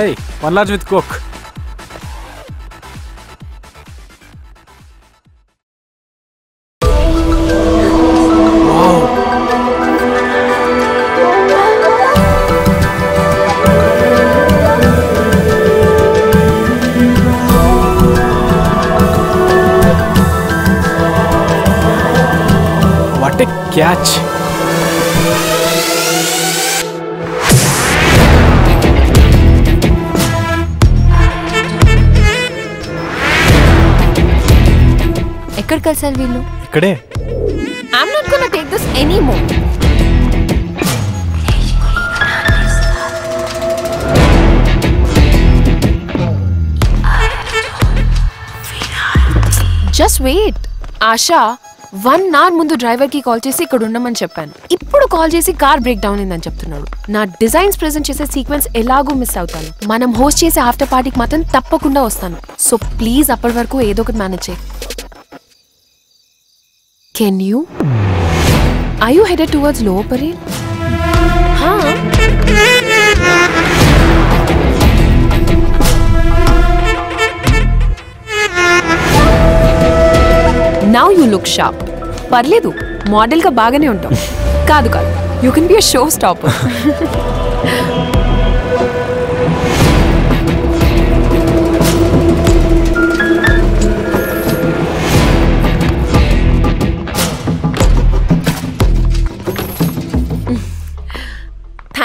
Hey, one large with Coke. What a catch! ఎక్కడ కలిసారు వీళ్ళు? ఇక్కడే. I'm not gonna take this anymore. Just wait. ASHA 1 hour ముందు driver కి కాల్ చేసి ఇక్కడ ఉండమని చెప్పాను. ఇప్పుడు కాల్ చేసి కార్ బ్రేక్ డౌన్ అయిందని చెప్తున్నాడు. నా డిజైన్స్ ప్రెజెంట్ చేసే సీక్వెన్స్ ఎలాగో మిస్ అవుతాను. మనం హోస్ట్ చేసే ఆఫ్టర్ పార్టీకి మాత్రం తప్పకుండా వస్తాను. సో ప్లీజ్ అప్పటి వరకు ఏదో ఒకటి మేనేజ్ చేయి. Can you? Are you headed towards Lower Parel? Huh? Now you look sharp. పర్లేదు, మోడల్గా బాగానే ఉంటావు. కాదు కాదు, you can be a showstopper.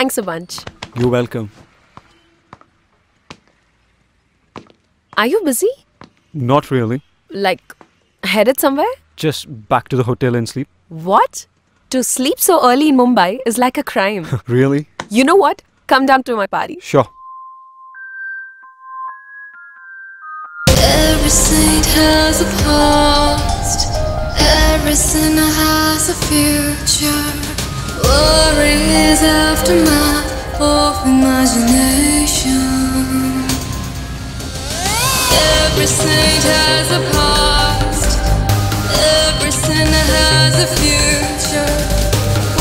Thanks a bunch. You're welcome. Are you busy? Not really. Like, headed somewhere? Just back to the hotel and sleep. What? To sleep so early in Mumbai is like a crime. Really? You know what? Come down to my party. Sure. Every saint has a past. Every sinner has a future. Worry is aftermath of imagination. Every saint has a past. Every sinner has a future.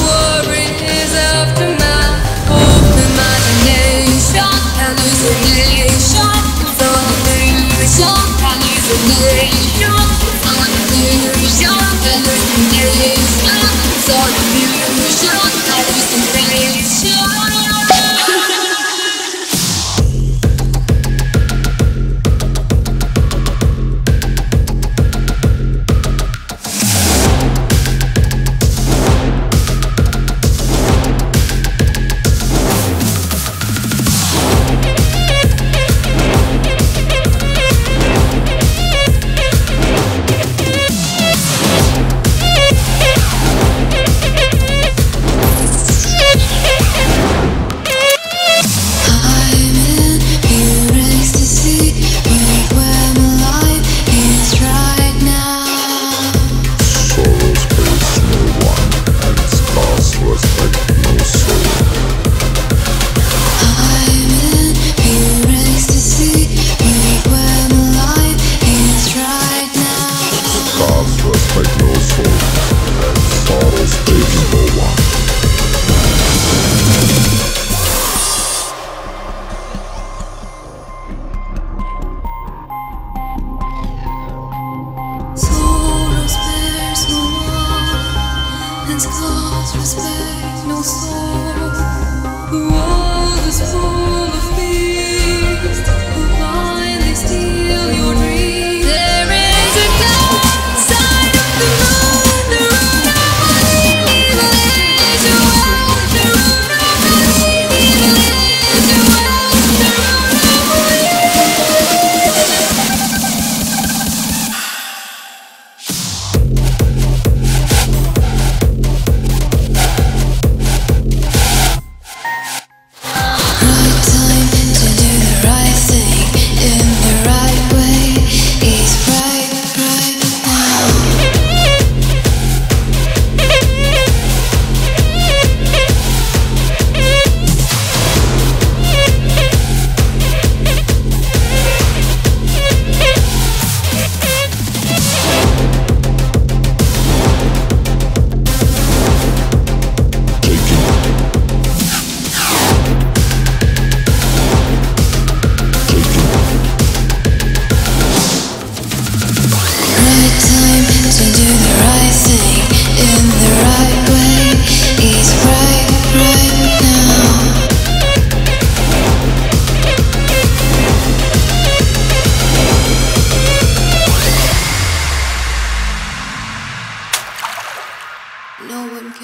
Worry is aftermath of imagination. Hallucination, it's all illusion. Hallucination, it's all illusion. Hallucination, it's all illusion. Hallucination.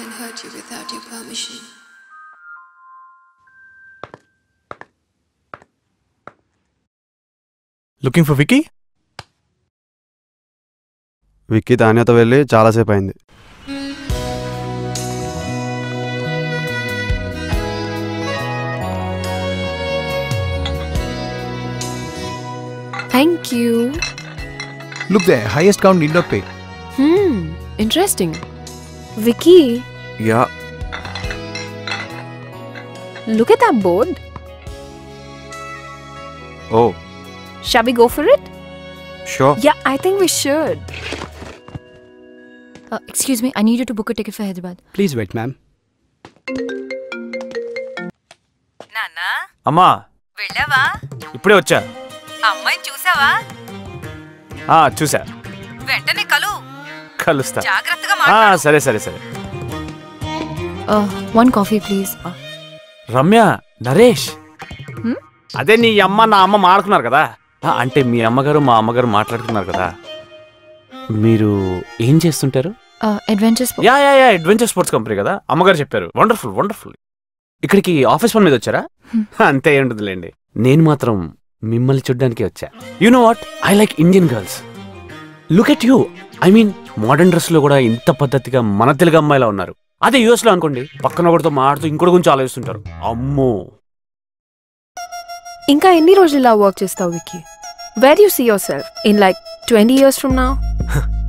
can hurt you without your permission. Looking for Vicky? Vicky తాన్యతో వెళ్ళి చాలాసేపు అయింది. Thank you. Look there, highest count need not pay. Interesting. Vicky, yeah look at that board. Oh Shall we go for it? Sure. Yeah, I think we should. Excuse me, I need you to book a ticket for Hyderabad. Please wait ma'am. నాన్నా అమ్మా వెళ్ళావా? ఇప్పుడే వచ్చా. అమ్మాయిని చూసావా? చూసా. వెంటనే కలుస్తా. జాగ్రత్తగా మాట్లాడు. సరే సరే సరే. One coffee, please. Ramya, Naresh, అదే నీ అమ్మ నా అమ్మ మాట్లాడుకున్నారు కదా, అంటే మీ అమ్మగారు మా అమ్మగారు మాట్లాడుకున్నారు కదా. మీరు ఏం చేస్తుంటారు? Adventure sport. Yeah adventure sports company కదా, అమ్మగారు చెప్పారు. Wonderful wonderful. ఇక్కడికి ఆఫీస్ పని మీద వచ్చారా? అంతే ఉంటుందిలేండి. నేను మాత్రం మిమ్మల్ని చూడ్డానికి వచ్చా. You know what, I like Indian girls. Look at you. I mean modern dress లో కూడా ఇంత పద్ధతిగా మన తెలుగు అమ్మాయిలా ఉన్నారు. అదే యూఎస్ లో అనుకోండి, పక్కన ఒకటితో మాడుతూ ఇంకోటి గురించి ఆలోచిస్తుంటారు. అమ్మో. ఇంకా ఎన్ని రోజులు ఇలా వర్క్ చేస్తావు Vicky? Where do you see yourself in like 20 years from now?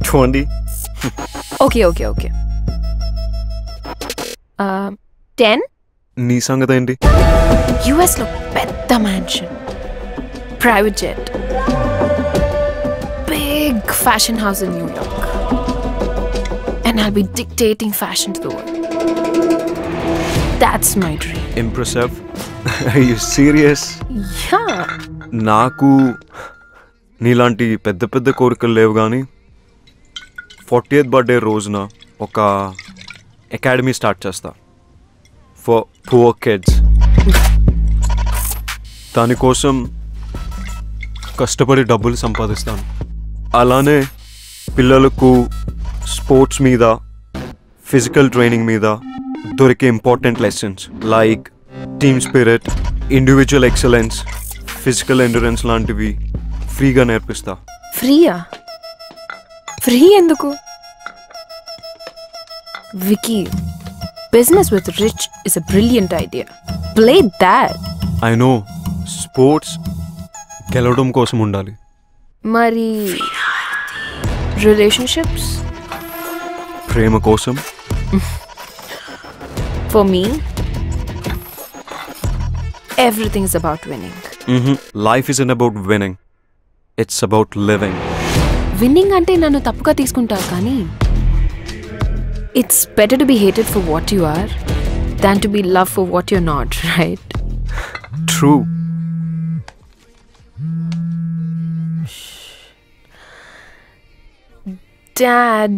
20. Okay. 10? నీ సంగతి ఏంటి? US లో పెద్ద mansion, private jet, big fashion house in New York, and I'll be dictating fashion to the world. That's my dream. Impressive. Are you serious? Yeah. నాకు నీలాంటి పెద్ద పెద్ద కోరికలు లేవు, కానీ 40th బర్త్డే రోజున ఒక అకాడమీ స్టార్ట్ చేస్తా ఫర్ పువర్ కిడ్స్. దానికోసం కష్టపడి డబ్బులు సంపాదిస్తాను. అలానే పిల్లలకు స్పోర్ట్స్ మీద, ఫిజికల్ ట్రైనింగ్ మీద దొరికే important lessons like team spirit, individual excellence, physical endurance లాంటివి ఫ్రీగా నేర్పిస్తా. ఫ్రీయా? ఫ్రీ ఎందుకు? Vicky, business with rich is a brilliant idea. Play that. I know, sports గెలవడం కోసం ఉండాలి. మరి relationships? ప్రేమ కోసం. For me, everything is about winning. Life isn't about winning. It's about living. Winning అంటే నన్ను తప్పుగా తీసుకుంటావు, కానీ it's better to be hated for what you are than to be loved for what you're not, right? True. Dad.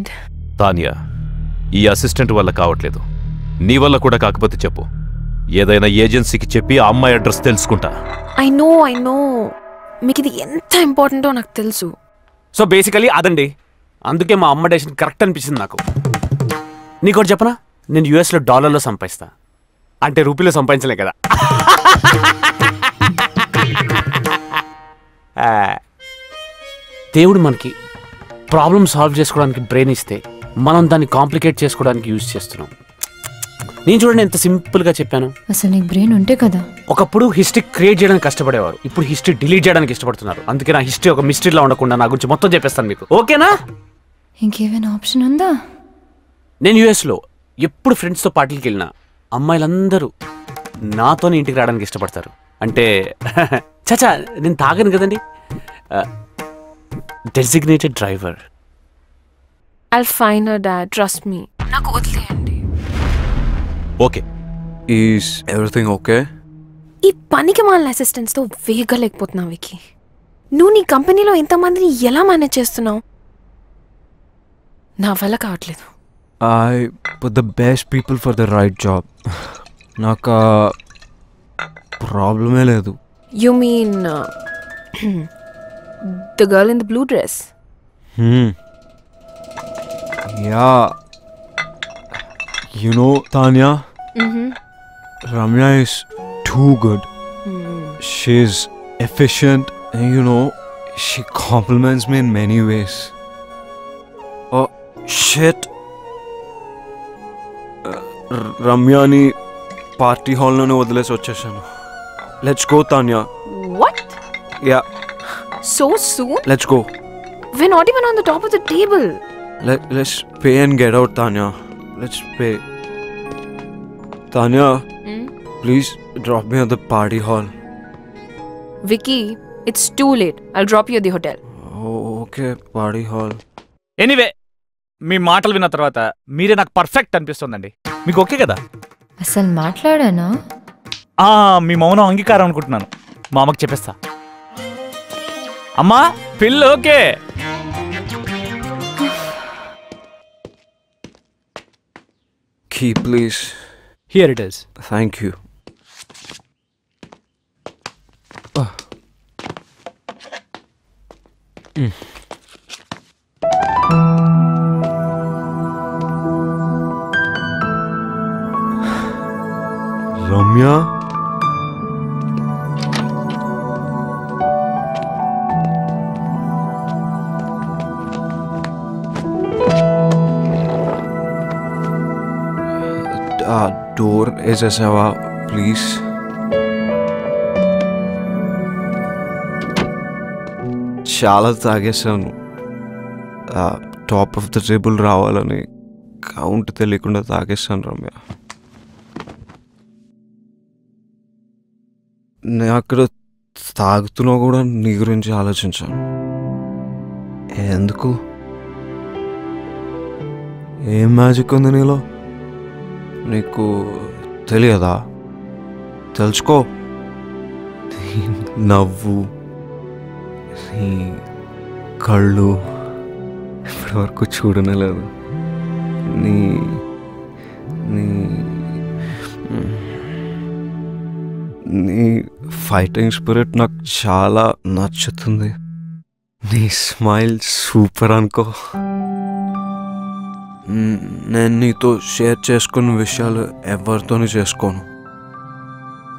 Tania, ఈ assistant వల్ల కావట్లేదు. నీ వల్ల కూడా కాకపోతే చెప్పు, ఏదైనా ఏజెన్సీకి చెప్పి ఆ అమ్మాయి అడ్రస్ తెలుసుకుంటా. I know. మీకు ఇది ఎంత ఇంపార్టెంటో నాకు తెలుసు. సో బేసికలీ అదండి. అందుకే మా అమ్మ డెసిషన్ కరెక్ట్ అనిపించింది నాకు. నీకోటి చెప్పనా, నేను యూఎస్లో డాలర్లో సంపాదిస్తా, అంటే రూపీలో సంపాదించలే కదా. దేవుడు మనకి ప్రాబ్లమ్ సాల్వ్ చేసుకోవడానికి బ్రెయిన్ ఇస్తే మనం దాన్ని కాంప్లికేట్ చేసుకోవడానికి యూజ్ చేస్తున్నాం. నేను చూడండి ఎంత సింపుల్గా చెప్పాను. అసలు నీకు బ్రెయిన్ ఉంటే కదా. ఒకప్పుడు హిస్టరీ క్రియేట్ చేయడానికి కష్టపడేవారు, ఇప్పుడు హిస్టరీ డిలీట్ చేయడానికి ఇష్టపడుతున్నారు. అందుకే నా హిస్టరీ ఒక మిస్టరీలా ఉండకుండా నా గురించి మొత్తం చెప్పేస్తాను మీకు, ఓకేనా? ఇంకేమైనా ఆప్షన్ ఉందా? నేను యూఎస్లో ఎప్పుడు ఫ్రెండ్స్తో పార్టీకి వెళ్ళినా అమ్మాయిలందరూ నాతోనే ఇంటికి రావడానికి ఇష్టపడతారు. అంటే చచా నేను తాగను కదండి. Designated driver. I'll find her, Dad. Trust me. నాకు వదిలేయండి. ఓకే. Is everything okay? ఈ పనికి మాలిన అసిస్టెంట్స్తో వేగలేకపోతున్నావు విక్కీ. నువ్వు నీ కంపెనీలో ఇంతమందిని ఎలా మేనేజ్ చేస్తున్నావు? నా వల్ల కావట్లేదు. I put the best people for the right job. నాకు ప్రాబ్లమే లేదు. You mean the girl in the blue dress? Yeah You know, Tanya, Ramya is too good. She's efficient and you know, she compliments me in many ways. Oh, shit. Ramyani party hall లోనే వదిలేసి వచ్చేసాను. Let's go, Tanya. What? Yeah, So soon? let's go. We're not even on the top of the table. Let's pay and get out, Tanya. Let's pay. Tanya, please drop me at the party hall. Vicky, it's too late. I'll drop you at the hotel. Oh, okay, party hall. Anyway మీ మాటలు విన్న తర్వాత మీరే నాకు perfect అనిపిస్తుందండి. మీకు okay కదా? అసలు మాట్లాడానా? మీ మౌనం అంగీకారం అనుకుంటున్నాను. మా అమ్మకి చెప్పేస్తా. అమ్మా పిల్ల okay. Key, please. Here it is. Thank you. Ramya? Door వేసేసావా ప్లీజ్? చాలా తాగేసాను. టాప్ ఆఫ్ ద టేబుల్ రావాలని కౌంట్ తెలియకుండా తాగేసాను రమ్య. నేను అక్కడ తాగుతున్నా కూడా నీ గురించి ఆలోచించాను. ఎందుకు? ఏం మ్యాజిక్ ఉంది నీలో? నీకు తెలియదా? తెలుసుకో. నీ నవ్వు, నీ కళ్ళు ఇప్పటి వరకు చూడనేలేదు. నీ నీ నీ ఫైటింగ్ స్పిరిట్ నాకు చాలా నచ్చుతుంది. నీ స్మైల్ సూపర్ అనుకో. నేను నీతో షేర్ చేసుకున్న విషయాలు ఎవరితోనూ చేసుకోను.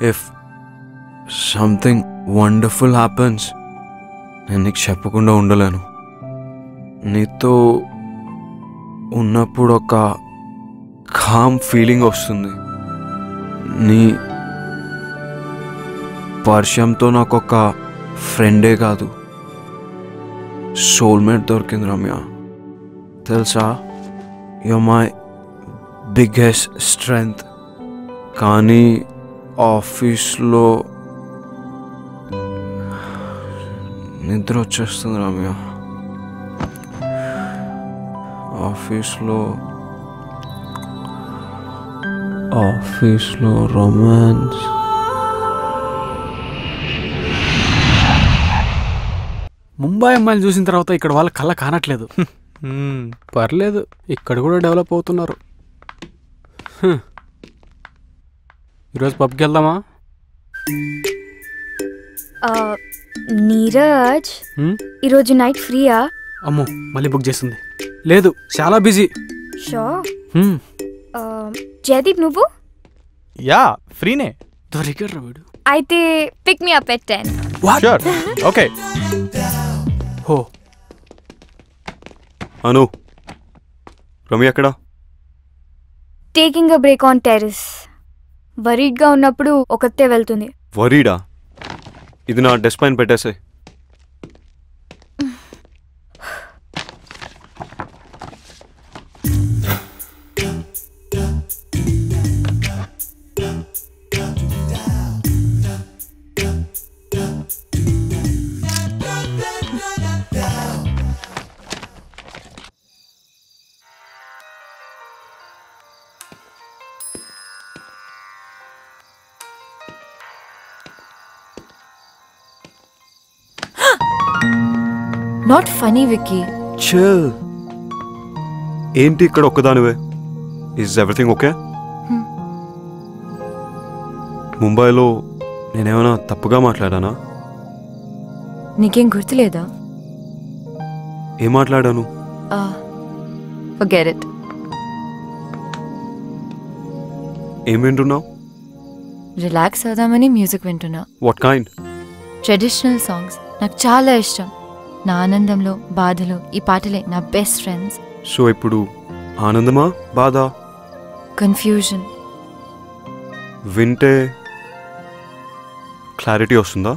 ఇఫ్ సంథింగ్ వండర్ఫుల్ హ్యాపెన్స్ నేను నీకు చెప్పకుండా ఉండలేను. నీతో ఉన్నప్పుడు ఒక కామ్ ఫీలింగ్ వస్తుంది. నీ పరిచయంతో నాకు ఒక ఫ్రెండే కాదు, సోల్మేట్ దొరికింది రమ్య. తెలుసా? You're my biggest strength. కానీ ఆఫీస్లో నిద్ర వచ్చేస్తుంది రమ్య. ఆఫీస్లో రొమాన్స్. ముంబై అమ్మాయిని చూసిన తర్వాత ఇక్కడ వాళ్ళ కళ్ళ కానట్లేదు. పర్లేదు, ఇక్కడ కూడా డెవలప్ అవుతున్నారు. ఈరోజు పబ్కి వెళ్దామా? నీరజ్, ఈరోజు నైట్ ఫ్రీయా? అమ్మో, మళ్ళీ బుక్ చేస్తుంది. లేదు, చాలా బిజీ. షో. జయదీప్, నువ్వు? యా, ఫ్రీనే. దొరికారు వీడు. అయితే pick me up at 10. Sure, okay. Oh Anu, Ramya ఎక్కడా? Taking a break on terrace. వరీడ్గా ఉన్నప్పుడు ఒకతే వెళ్తుంది. వరీడా? ఇది నా డెస్క్ పైన పెట్టేసాయి. Not funny Vicky. చిల్. ఏంటి ఇక్కడ ఒక్కదానివే? Is everything okay? ముంబైలో నేనేమైనా తప్పుగా మాట్లాడానా? నీకేం గుర్తులేదా? ఏం మాట్లాడాను? Forget it. ఏం వింటున్నావు? రిలాక్స్ అవుదామని మ్యూజిక్ వింటున్నా. What kind? ట్రెడిషనల్ సాంగ్స్ నాకు చాలా ఇష్టం. నా ఆనందంలో బాధలో ఈ పాటలే నా బెస్ట్ ఫ్రెండ్స్. సో ఇప్పుడు ఆనందమా బాధ? కన్ఫ్యూజన్. వింటే క్లారిటీ వస్తుందా?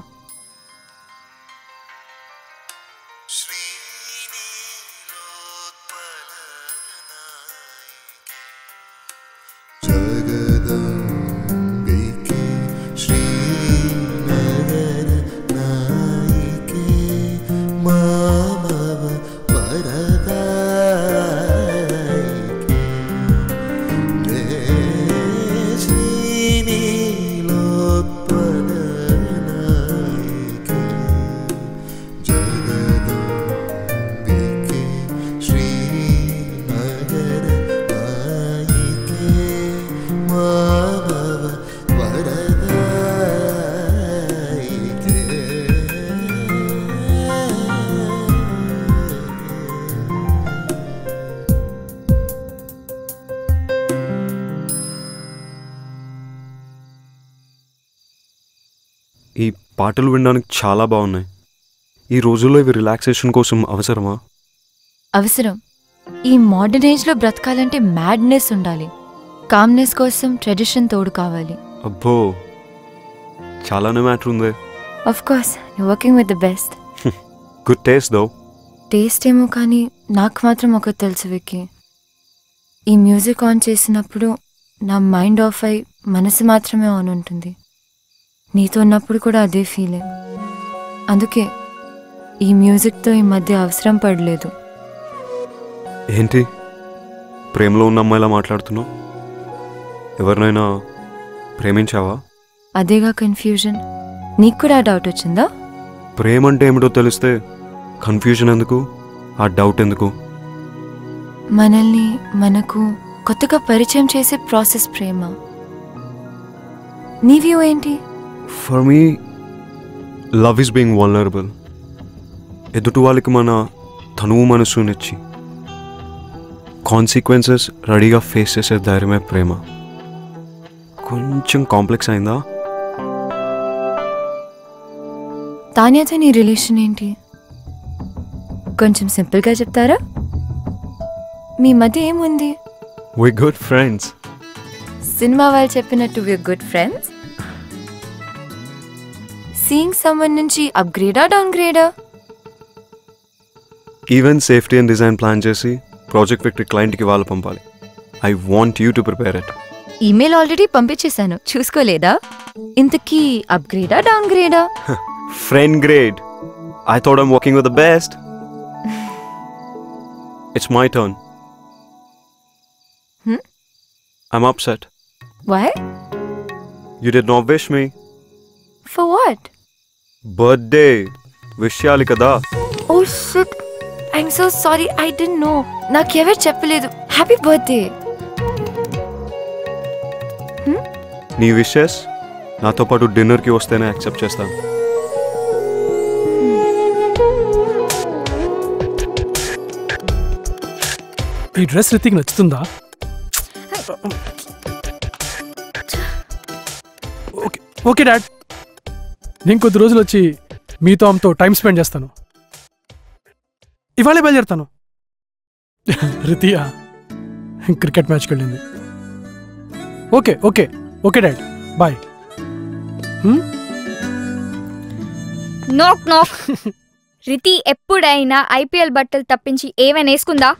ఈ పాటలు వినడానికి చాలా బాగున్నాయి. ఈ రోజుల్లో ఇవి రిలాక్సేషన్ కోసం అవసరమా? అవసరం. ఈ మోడర్న్ ఏజ్లో బ్రతకాలంటే మ్యాడ్నెస్ ఉండాలి. కామ్నెస్ కోసం ట్రెడిషన్ తోడు కావాలి. అబ్బో, చాలానే మ్యాటర్ ఉంది. Of course you working with the best. Good taste though. Taste ఏమో కానీ నాకు మాత్రం ఒకటి తెలుసు విక్కీ. ఈ మ్యూజిక్ ఆన్ చేసినప్పుడు నా మైండ్ ఆఫ్ అయి మనసు మాత్రమే ఆన్ ఉంటుంది. నీతో ఉన్నప్పుడు కూడా అదే ఫీలింగ్. అందుకే ఈ మ్యూజిక్తో ఈ మధ్య అవసరం పడలేదు. ఏంటి ప్రేమలో ఉన్న అమ్మాయిలా మాట్లాడుతున్నావు? ఎవరినైనా ప్రేమించావా? అదేగా కన్ఫ్యూజన్. నీకు కూడా డౌట్ వచ్చిందా? ప్రేమ అంటే ఏమిటో తెలిస్తే కన్ఫ్యూజన్ ఎందుకు, ఆ డౌట్ ఎందుకు? మనల్ని మనకు కొత్తగా పరిచయం చేసే ప్రాసెస్ ప్రేమ. నీ వ్యూ ఏంటి? For me, love is being vulnerable. ఎదుటి వాళ్ళకి మన తనువు మనసునిచ్చి కాన్సిక్వెన్సెస్ రెడీగా ఫేస్ చేసే ధైర్యమే ప్రేమ. కొంచెం కాంప్లెక్స్ అయిందా? తాన్యాతో నీ రిలేషన్ ఏంటి? కొంచెం సింపుల్గా చెప్తారా? మీ మధ్య ఏముంది? We're good friends. సినిమా వాళ్ళు చెప్పినట్టు we're good friends? Seeing someone నుంచి అప్గ్రేడా డౌన్గ్రేడా? Event safety and design plan చేసి ప్రాజెక్ట్ విక్టరీ క్లయింట్కి వాళ్ళు పంపాలి. I want you to prepare it. Email already పంపించేశాను, చూసుకోలేదా? ఇంతకీ అప్గ్రేడా డౌన్గ్రేడా? Friend grade. I thought I'm working with the best. It's my turn. I'm upset. Why? You did not wish me. For what? Birthday wish చేయాలి కదా. Oh shit. I'm so sorry. I didn't know. నాకెవరు చెప్పలేదు. Happy birthday. నీ wishes నాతో పాటు డిన్నర్కి వస్తేనే accept చేస్తాను. ఈ డ్రెస్ రితిక్ నచ్చుతుందా? ఓకే ఓకే డాడ్, నేను కొద్ది రోజులు వచ్చి మీతో ఆమెతో టైం స్పెండ్ చేస్తాను. ఇవాళే బయలుదేరుతాను. రితియా క్రికెట్ మ్యాచ్కి వెళ్ళింది. Okay okay okay dad, bye. Knock knock. Riti ఎప్పుడైనా ఐపీఎల్ బట్టలు తప్పించి ఏమైనా వేసుకుందా?